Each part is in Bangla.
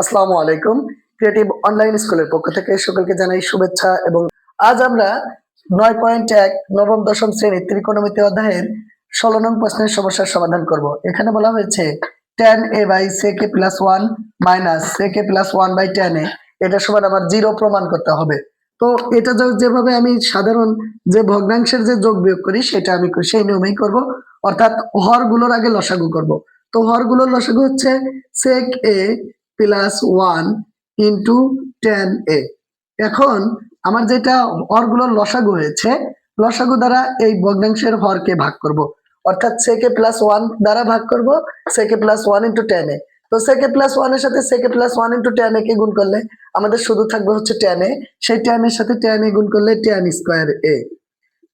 আসসালামু আলাইকুম। ক্রিয়েটিভ অনলাইন স্কুলের পক্ষ থেকে সকলকে জানাই শুভেচ্ছা। এবং আজ আমরা 9.1 নবম দশম শ্রেণীর ত্রিকোণমিতি অধ্যায়ের 16 নং প্রশ্নের সমস্যার সমাধান করব। এখানে বলা হয়েছে tan a by sec a plus 1 minus sec a plus 1 by tan a এটা সমান আমার 0 প্রমাণ করতে হবে। তো এটা যেভাবে আমি সাধারণ যে ভগ্নাংশের যে যোগ বিয়োগ করি সেটা আমি সেই নিয়মেই করব, অর্থাৎ হরগুলোর আগে লসাগু করব। তো হরগুলোর লসাগু হচ্ছে sec a plus 1 into tan a। এখন আমার যেটা হরগুলোর লসাগু হয়েছে, লসাগু দ্বারা এই ভগ্নাংশের হরকে ভাগ করব, অর্থাৎ sec a প্লাস 1 দ্বারা ভাগ করব sec a plus 1 into tan a। তো sec a প্লাস 1 এর সাথে sec a plus 1 into tan a কে গুণ করলে আমাদের শুধু থাকবে হচ্ছে tan a, সেই tan এর সাথে tan a গুণ করলে tan square a,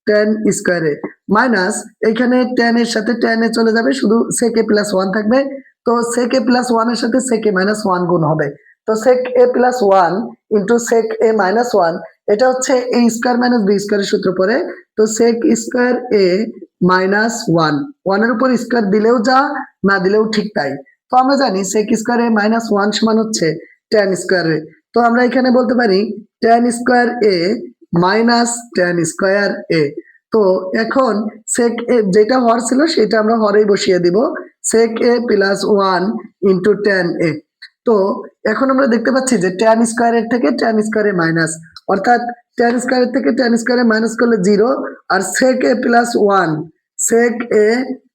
tan square a minus এখানে tan এর সাথে tan a চলে যাবে, শুধু sec a প্লাস 1 থাকবে। তো sec a প্লাস 1 এর সাথে sec a মাইনাস 1 গুণ হবে, তো sec a plus 1 into sec a minus 1, এটা হচ্ছে a স্কয়ার মাইনাস b স্কয়ারের সূত্র পড়ে। তো sec স্কয়ার a মাইনাস 1 এর উপর স্কয়ার দিলেও যা, না দিলেও ঠিক তাই। তো আমরা জানি sec স্কয়ার a মাইনাস 1 সমান হচ্ছে tan স্কয়ার a। তো আমরা এখানে বলতে পারি tan square a minus tan square a। তো এখন sec a যেটা হর ছিল সেটা আমরা হরেই বসিয়ে দিব, sec a plus 1 into tan a। তো এখন আমরা দেখতে পাচ্ছি যে tan স্কয়ারের থেকে tan স্কয়ারে মাইনাস, অর্থাৎ tan স্কয়ারের থেকে tan স্কয়ারে মাইনাস করলে 0, আর sec a plus 1 sec a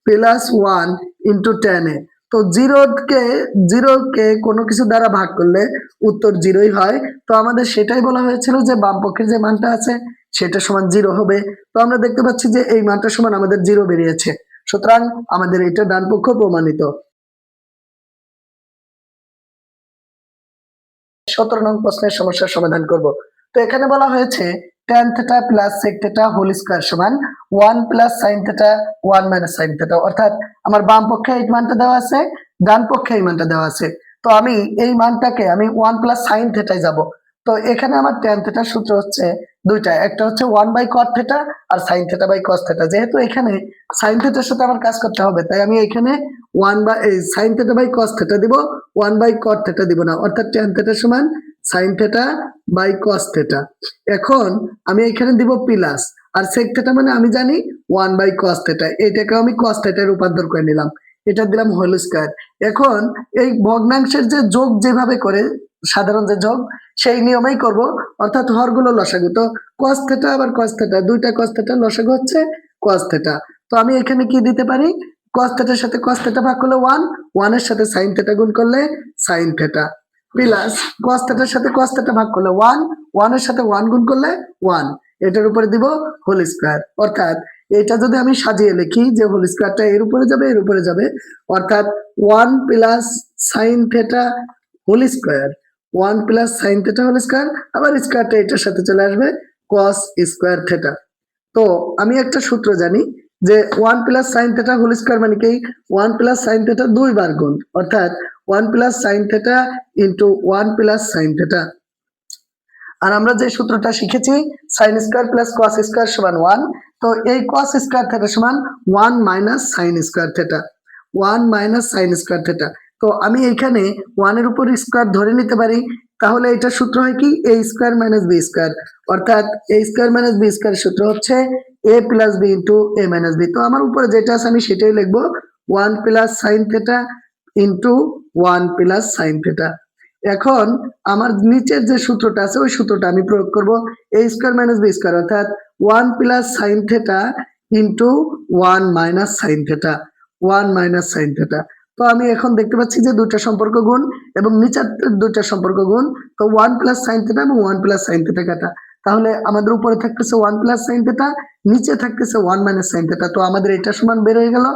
plus 1 into tan a। তো 0 কে কোনো কিছু দ্বারা ভাগ করলে উত্তর 0ই হয়। তো আমাদের সেটাই বলা হয়েছিল যে বাম পক্ষের যে মানটা আছে সেটা সমান 0 হবে। তো আমরা দেখতে পাচ্ছি যে এই মানটা সমান আমাদের 0 বেরিয়েছে, সুতরাং আমাদের এটা ডান পক্ষ প্রমাণিত। 17 নং প্রশ্নের সমস্যার সমাধান করব। তো এখানে বলা হয়েছে tan theta plus sec theta whole square সমান 1 plus sin theta 1 minus sin theta, অর্থাৎ আমার বাম পক্ষে এই মানটা দেওয়া আছে, ডান পক্ষে এই মানটা দেওয়া আছে। তো আমি এই মানটাকে আমি 1 প্লাস sin থিটায় যাব। তো এখানে আমার tan থিটার সূত্র হচ্ছে দুইটা, একটা হচ্ছে 1 বাই cot থিটা আর sin theta by cos theta. যেহেতু এখানে sin থিটার সাথে আমার কাজ করতে হবে, তাই আমি এখানে 1 by sin theta by cos theta দিব, 1 বাই cot থিটা দিব না, অর্থাৎ tan থিটা সমান sin theta by cos theta. এখন আমি এখানে দিব প্লাস, আর sec থিটা মানে আমি জানি 1 বাই cos থিটা, এটাকে আমি cos থিটায় রূপান্তর করে নিলাম, এটা দিলাম হোল স্কয়ার। এখন এই ভগ্নাংশের যে যোগ যেভাবে করে সাধারণ যে যোগ সেই নিয়মেই করব, অর্থাৎ হরগুলো লসাগু। তো cos থিটা আবার cos থিটা, দুইটা cos থিটা লসাগু হচ্ছে cos থিটা। তো আমি এখানে কি দিতে পারি, cos থিটার সাথে cos থিটা ভাগ করলে 1 এর সাথে sin থিটা গুণ করলে sin থিটা, প্লাস cos থিটার সাথে cos থিটা ভাগ করলে 1 এর সাথে 1 গুণ করলে 1, এটার উপরে দিব হোল স্কয়ার। অর্থাৎ এটা যদি আমি সাজিয়ে লিখি যে হোল স্কয়ারটা এর উপরে যাবে, এর উপরে যাবে, অর্থাৎ 1 plus sin theta whole square, 1 plus sin theta whole square, আবার স্কয়ারটা এটার সাথে চলে আসবে cos স্কয়ার থিটা। তো আমি একটা সূত্র জানি যে 1 plus sin theta whole square মানে কি 1 প্লাস sin থিটা 2 বার গুণ, অর্থাৎ 1 plus sin theta into 1 plus sin theta. আর আমরা যে সূত্রটা শিখেছি sin square plus cos square সমান 1, তো এই cos স্কয়ার থিটা সমান 1 minus sin square theta, 1 minus sin square theta. তো আমি এখানে 1 এর উপর স্কয়ার ধরে নিতে পারি, তাহলে এটা সূত্র হয় কি a square minus b square, অর্থাৎ a square minus b square সূত্র হচ্ছে a plus b into a minus b। তো আমার উপরে যেটা আছে আমি সেটাই লিখবো, 1 plus sin theta into 1 plus sin theta. এখন আমার নিচের যে সূত্রটা আছে ওই সূত্রটা আমি প্রয়োগ করব, a square minus b square, অর্থাৎ 1 plus sin theta into 1 minus sin theta, 1 minus sin theta. তো আমি এখন দেখতে পাচ্ছি যে দুইটা সম্পর্ক গুণ এবং নিচের দুইটা সম্পর্ক গুণ। তো 1 প্লাস sin থিটা এবং 1 প্লাস sin থিটা কাটা, তাহলে আমাদের উপরে থাকতেছে 1 প্লাস sin থিটা, নিচে থাকতেছে 1 মাইনাস sin থিটা। তো আমাদের এটা সমান বের হয়ে গেল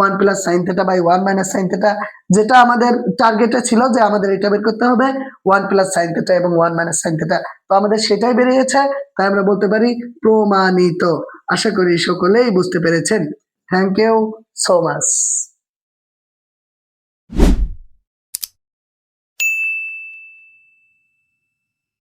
1 plus sin theta by 1 minus sin theta, যেটা আমাদের টার্গেটে ছিল যে আমাদের এটা বের করতে হবে 1 প্লাস sin থিটা এবং 1 মাইনাস sin থিটা। তো আমাদের সেটাই বেরিয়েছে, তাই আমরা বলতে পারি প্রমাণিত। আশা করি সকলেই বুঝতে পেরেছেন। Thank you so much.